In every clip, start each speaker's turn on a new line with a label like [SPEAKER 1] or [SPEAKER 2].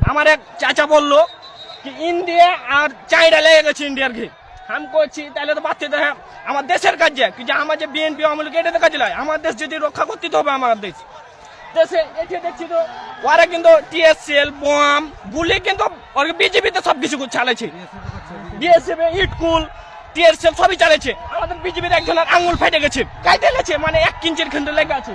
[SPEAKER 1] আমার এক চাচা বললো কি ইন্ডিয়া আর চাইনা লেগে গেছে ইন্ডিয়ার ঘি। আমি করছি তাহলে তো বাচ্চা তো আমার দেশের কাজ যে আমার যে বিএনপি আমল এটা তো কাজ নয়। আমার দেশ যদি রক্ষা করতে হবে আমার দেশে এটি দেখছি তো ওরা কিন্তু টিএসএল বোম গুলি কিন্তু বিজেপিতে সবকিছু চালাচ্ছে, বিএসএফ ইটকুল টিএসএল সবই চালাচ্ছে। আমাদের বিজেপির একজনের আঙুল ফেটে গেছে, কাইতে গেছে, মানে 1 ইঞ্চির খান্ড লেগে আছে।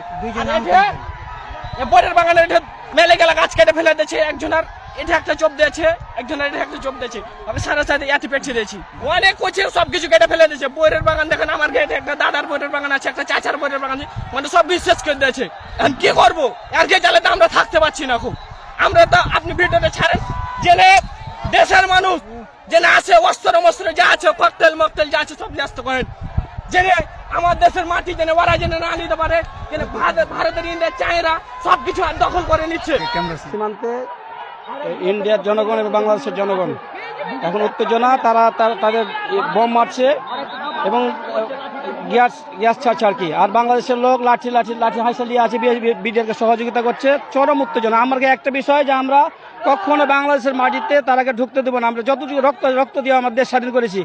[SPEAKER 1] বরের বাগানে এটা মেলে গেলা গাছ কেটে ফেলে দিয়েছে, একজনের এটা একটা চোপ দিয়েছে, একজনের এটা একটা চোপ দিয়েছে, আমি সারা সাথে এতে পেটছে দিয়েছি। অনেক কোচে সবকিছু কেটে ফেলে দিয়েছে। বইয়ের বাগান দেখেন, আমার গেটে একটা দাদার বইয়ের বাগান আছে, একটা চাচার বইয়ের বাগান আছে, মানে সব বিশ্বাস করে দিয়েছে। এখন কি করবো? আর যে চালাতে আমরা থাকতে পারছি না খুব। আমরা তো আপনি ভিডিওতে ছাড়েন জেনে দেশের মানুষ জেনে আছে অস্ত্র মস্ত্র যা আছে ককটেল মকটেল যা আছে সব ন্যস্ত করেন, জেনে আমার দেশের মাটি জেনে ওরা জেনে না নিতে পারে, জেনে ভারতের ইন্ডিয়া চায়না সবকিছু দখল করে নিচ্ছে।
[SPEAKER 2] সীমান্তে ইন্ডিয়ার জনগণ এবং বাংলাদেশের জনগণ এখন উত্তেজনা, তারা তাদের বোম মারছে এবং গ্যাস ছাড়ছে আর কি। আর বাংলাদেশের লোক লাঠি হাইসা নিয়ে আছে, বিডিআরকে সহযোগিতা করছে, চরম উত্তেজনা। আমার একটা বিষয় যে আমরা কখনো বাংলাদেশের মাটিতে তারাকে ঢুকতে দেবো না। আমরা যতটুকু রক্ত দিয়ে আমার দেশ স্বাধীন করেছি,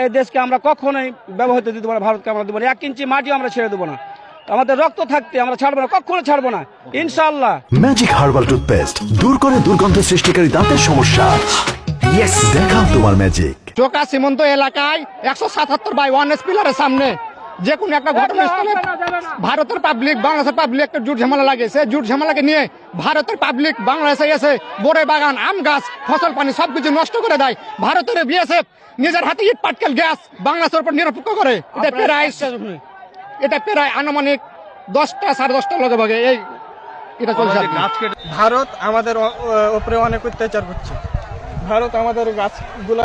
[SPEAKER 2] এই দেশকে আমরা কখনোই ব্যবহৃত দিতে পারি, ভারতকে আমরা দেবো না, 1 ইঞ্চি মাটিও আমরা ছেড়ে দেবো না। আমাদের রক্ত থাকতে আমরা ছাড়বো না, কখনো ছাড়বো না, ইনশাআল্লাহ।
[SPEAKER 3] ম্যাজিক হার্বাল টুথপেস্ট দূর করে দুর্গন্ধ সৃষ্টিকারী দাঁতের সমস্যা। ইয়েস, দেখাও তোমার ম্যাজিক।
[SPEAKER 4] চোকা সীমান্ত এলাকায় 177/1 পিলারের সামনে যে কোনো একটা ঘটনাস্থলে ভারতের পাবলিক বাংলাদেশের পাবলিক একটা জুট ঝামেলা লাগেছে। জুট ঝামেলাকে নিয়ে ভারতের পাবলিক বাংলাদেশে এসে বড়ে বাগান, আম গাছ, ফসল পানি সবকিছু নষ্ট করে দেয়। ভারতের বিএসএফ নিজের হাতে ইট পাটকেল গ্যাস বাংলাদেশের উপর নিরপেক্ষ করে। এটা প্রায় আনুমানিক 10টা 10:30 লগে ভাগে এটা চলছে।
[SPEAKER 1] ভারত আমাদের উপরে অনেক অত্যাচার করছে। ভারত আমাদের গাছগুলা